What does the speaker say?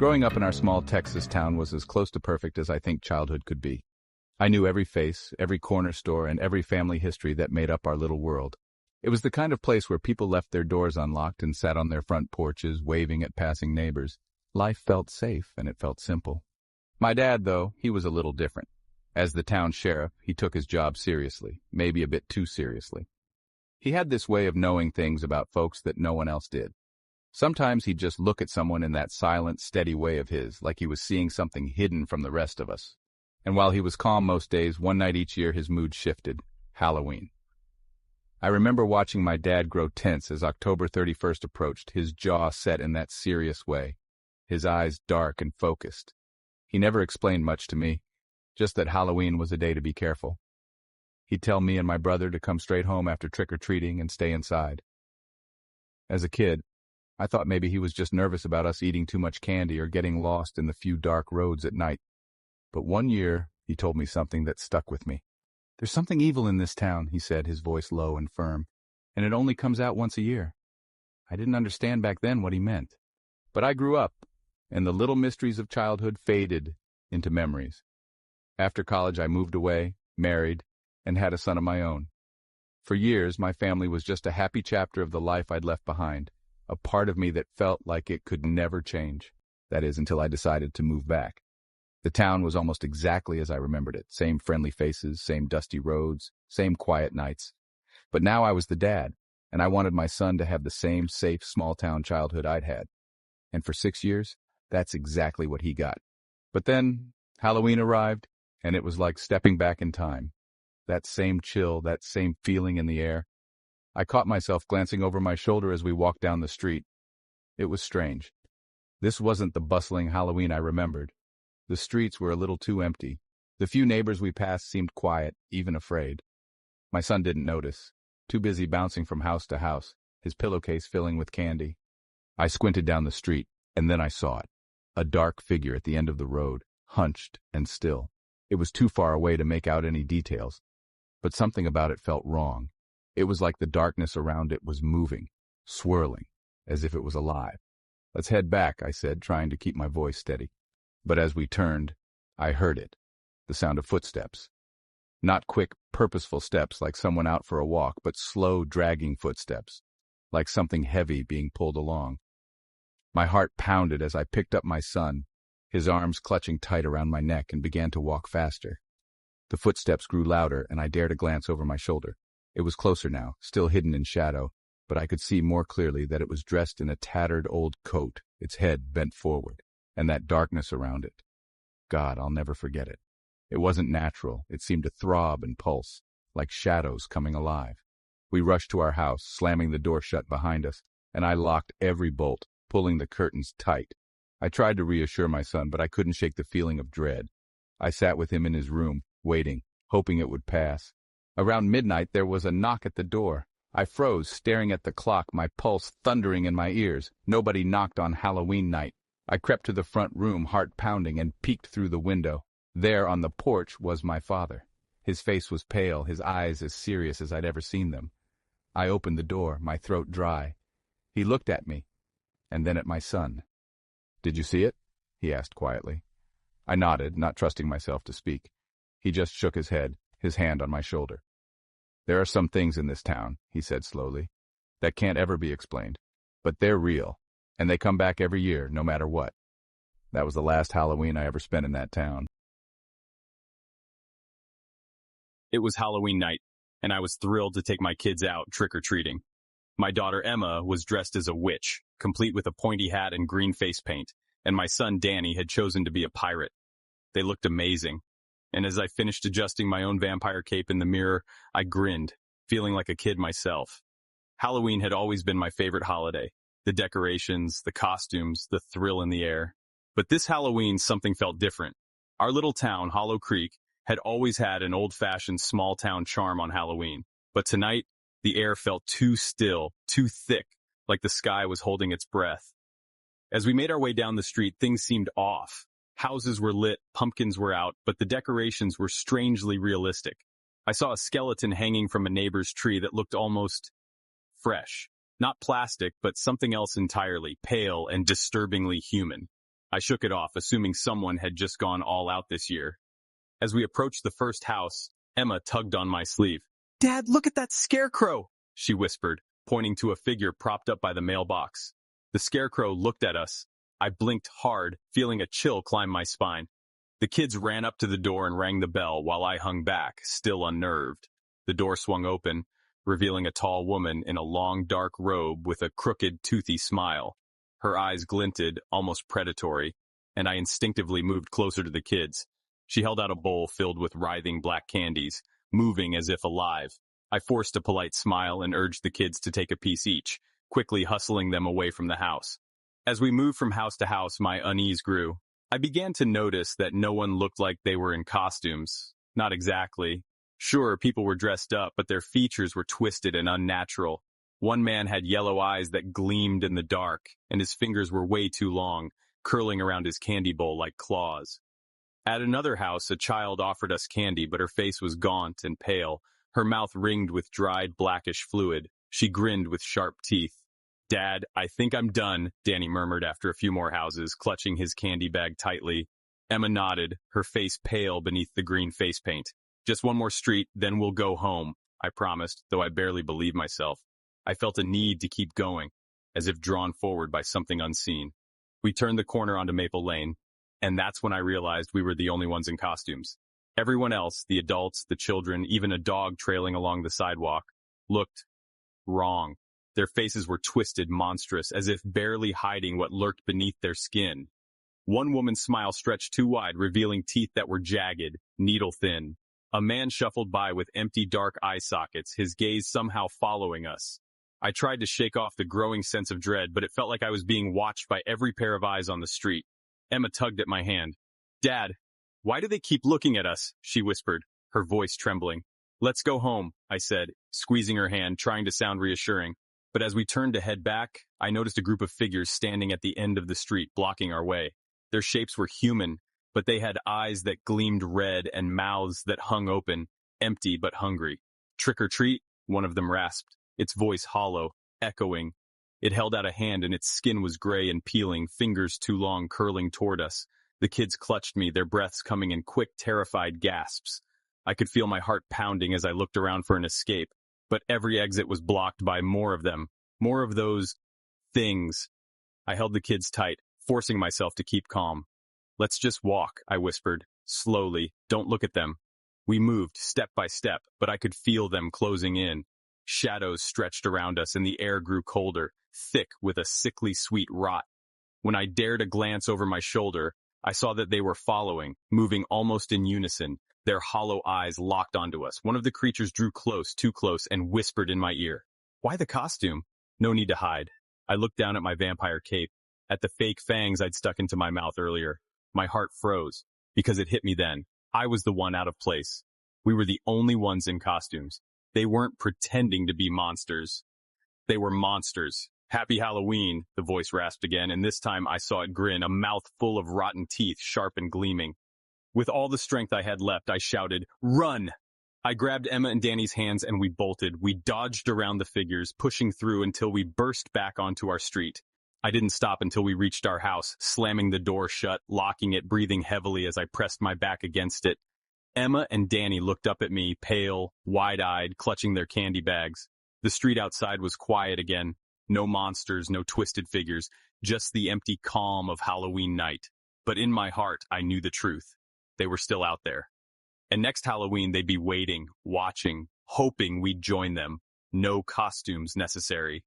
Growing up in our small Texas town was as close to perfect as I think childhood could be. I knew every face, every corner store, and every family history that made up our little world. It was the kind of place where people left their doors unlocked and sat on their front porches, waving at passing neighbors. Life felt safe, and it felt simple. My dad, though, he was a little different. As the town sheriff, he took his job seriously, maybe a bit too seriously. He had this way of knowing things about folks that no one else did. Sometimes he'd just look at someone in that silent, steady way of his, like he was seeing something hidden from the rest of us. And while he was calm most days, one night each year his mood shifted. Halloween. I remember watching my dad grow tense as October 31st approached, his jaw set in that serious way, his eyes dark and focused. He never explained much to me, just that Halloween was a day to be careful. He'd tell me and my brother to come straight home after trick-or-treating and stay inside. As a kid, I thought maybe he was just nervous about us eating too much candy or getting lost in the few dark roads at night. But one year, he told me something that stuck with me. "There's something evil in this town," he said, his voice low and firm, "and it only comes out once a year." I didn't understand back then what he meant. But I grew up, and the little mysteries of childhood faded into memories. After college, I moved away, married, and had a son of my own. For years, my family was just a happy chapter of the life I'd left behind, a part of me that felt like it could never change. That is, until I decided to move back. The town was almost exactly as I remembered it. Same friendly faces, same dusty roads, same quiet nights. But now I was the dad, and I wanted my son to have the same safe, small-town childhood I'd had. And for 6 years, that's exactly what he got. But then, Halloween arrived, and it was like stepping back in time. That same chill, that same feeling in the air. I caught myself glancing over my shoulder as we walked down the street. It was strange. This wasn't the bustling Halloween I remembered. The streets were a little too empty. The few neighbors we passed seemed quiet, even afraid. My son didn't notice, too busy bouncing from house to house, his pillowcase filling with candy. I squinted down the street, and then I saw it. A dark figure at the end of the road, hunched and still. It was too far away to make out any details, but something about it felt wrong. It was like the darkness around it was moving, swirling, as if it was alive. "Let's head back," I said, trying to keep my voice steady. But as we turned, I heard it, the sound of footsteps. Not quick, purposeful steps like someone out for a walk, but slow, dragging footsteps, like something heavy being pulled along. My heart pounded as I picked up my son, his arms clutching tight around my neck, and began to walk faster. The footsteps grew louder, and I dared a glance over my shoulder. It was closer now, still hidden in shadow, but I could see more clearly that it was dressed in a tattered old coat, its head bent forward, and that darkness around it. God, I'll never forget it. It wasn't natural. It seemed to throb and pulse, like shadows coming alive. We rushed to our house, slamming the door shut behind us, and I locked every bolt, pulling the curtains tight. I tried to reassure my son, but I couldn't shake the feeling of dread. I sat with him in his room, waiting, hoping it would pass. Around midnight, there was a knock at the door. I froze, staring at the clock, my pulse thundering in my ears. Nobody knocked on Halloween night. I crept to the front room, heart pounding, and peeked through the window. There on the porch was my father. His face was pale, his eyes as serious as I'd ever seen them. I opened the door, my throat dry. He looked at me, and then at my son. "Did you see it?" he asked quietly. I nodded, not trusting myself to speak. He just shook his head, his hand on my shoulder. "There are some things in this town," he said slowly, "that can't ever be explained. But they're real, and they come back every year, no matter what." That was the last Halloween I ever spent in that town. It was Halloween night, and I was thrilled to take my kids out trick-or-treating. My daughter Emma was dressed as a witch, complete with a pointy hat and green face paint, and my son Danny had chosen to be a pirate. They looked amazing, and as I finished adjusting my own vampire cape in the mirror, I grinned, feeling like a kid myself. Halloween had always been my favorite holiday. The decorations, the costumes, the thrill in the air. But this Halloween, something felt different. Our little town, Hollow Creek, had always had an old-fashioned small-town charm on Halloween. But tonight, the air felt too still, too thick, like the sky was holding its breath. As we made our way down the street, things seemed off. Houses were lit, pumpkins were out, but the decorations were strangely realistic. I saw a skeleton hanging from a neighbor's tree that looked almost fresh. Not plastic, but something else entirely, pale and disturbingly human. I shook it off, assuming someone had just gone all out this year. As we approached the first house, Emma tugged on my sleeve. "Dad, look at that scarecrow," she whispered, pointing to a figure propped up by the mailbox. The scarecrow looked at us. I blinked hard, feeling a chill climb my spine. The kids ran up to the door and rang the bell while I hung back, still unnerved. The door swung open, revealing a tall woman in a long dark robe with a crooked, toothy smile. Her eyes glinted, almost predatory, and I instinctively moved closer to the kids. She held out a bowl filled with writhing black candies, moving as if alive. I forced a polite smile and urged the kids to take a piece each, quickly hustling them away from the house. As we moved from house to house, my unease grew. I began to notice that no one looked like they were in costumes. Not exactly. Sure, people were dressed up, but their features were twisted and unnatural. One man had yellow eyes that gleamed in the dark, and his fingers were way too long, curling around his candy bowl like claws. At another house, a child offered us candy, but her face was gaunt and pale, her mouth ringed with dried blackish fluid. She grinned with sharp teeth. "Dad, I think I'm done," Danny murmured after a few more houses, clutching his candy bag tightly. Emma nodded, her face pale beneath the green face paint. "Just one more street, then we'll go home," I promised, though I barely believed myself. I felt a need to keep going, as if drawn forward by something unseen. We turned the corner onto Maple Lane, and that's when I realized we were the only ones in costumes. Everyone else, the adults, the children, even a dog trailing along the sidewalk, looked wrong. Their faces were twisted, monstrous, as if barely hiding what lurked beneath their skin. One woman's smile stretched too wide, revealing teeth that were jagged, needle-thin. A man shuffled by with empty dark eye sockets, his gaze somehow following us. I tried to shake off the growing sense of dread, but it felt like I was being watched by every pair of eyes on the street. Emma tugged at my hand. "Dad, why do they keep looking at us?" she whispered, her voice trembling. "Let's go home," I said, squeezing her hand, trying to sound reassuring. But as we turned to head back, I noticed a group of figures standing at the end of the street, blocking our way. Their shapes were human, but they had eyes that gleamed red and mouths that hung open, empty but hungry. "Trick or treat," one of them rasped, its voice hollow, echoing. It held out a hand and its skin was gray and peeling, fingers too long curling toward us. The kids clutched me, their breaths coming in quick, terrified gasps. I could feel my heart pounding as I looked around for an escape, but every exit was blocked by more of them, more of those things. I held the kids tight, forcing myself to keep calm. "Let's just walk," I whispered, slowly. "Don't look at them." We moved, step by step, but I could feel them closing in. Shadows stretched around us and the air grew colder, thick with a sickly sweet rot. When I dared a glance over my shoulder, I saw that they were following, moving almost in unison, their hollow eyes locked onto us. One of the creatures drew close, too close, and whispered in my ear. "Why the costume?" No need to hide. I looked down at my vampire cape, at the fake fangs I'd stuck into my mouth earlier. My heart froze, because it hit me then. I was the one out of place. We were the only ones in costumes. They weren't pretending to be monsters. They were monsters. "Happy Halloween," the voice rasped again, and this time I saw it grin, a mouth full of rotten teeth, sharp and gleaming. With all the strength I had left, I shouted, "Run!" I grabbed Emma and Danny's hands and we bolted. We dodged around the figures, pushing through until we burst back onto our street. I didn't stop until we reached our house, slamming the door shut, locking it, breathing heavily as I pressed my back against it. Emma and Danny looked up at me, pale, wide-eyed, clutching their candy bags. The street outside was quiet again. No monsters, no twisted figures, just the empty calm of Halloween night. But in my heart, I knew the truth. They were still out there. And next Halloween, they'd be waiting, watching, hoping we'd join them. No costumes necessary.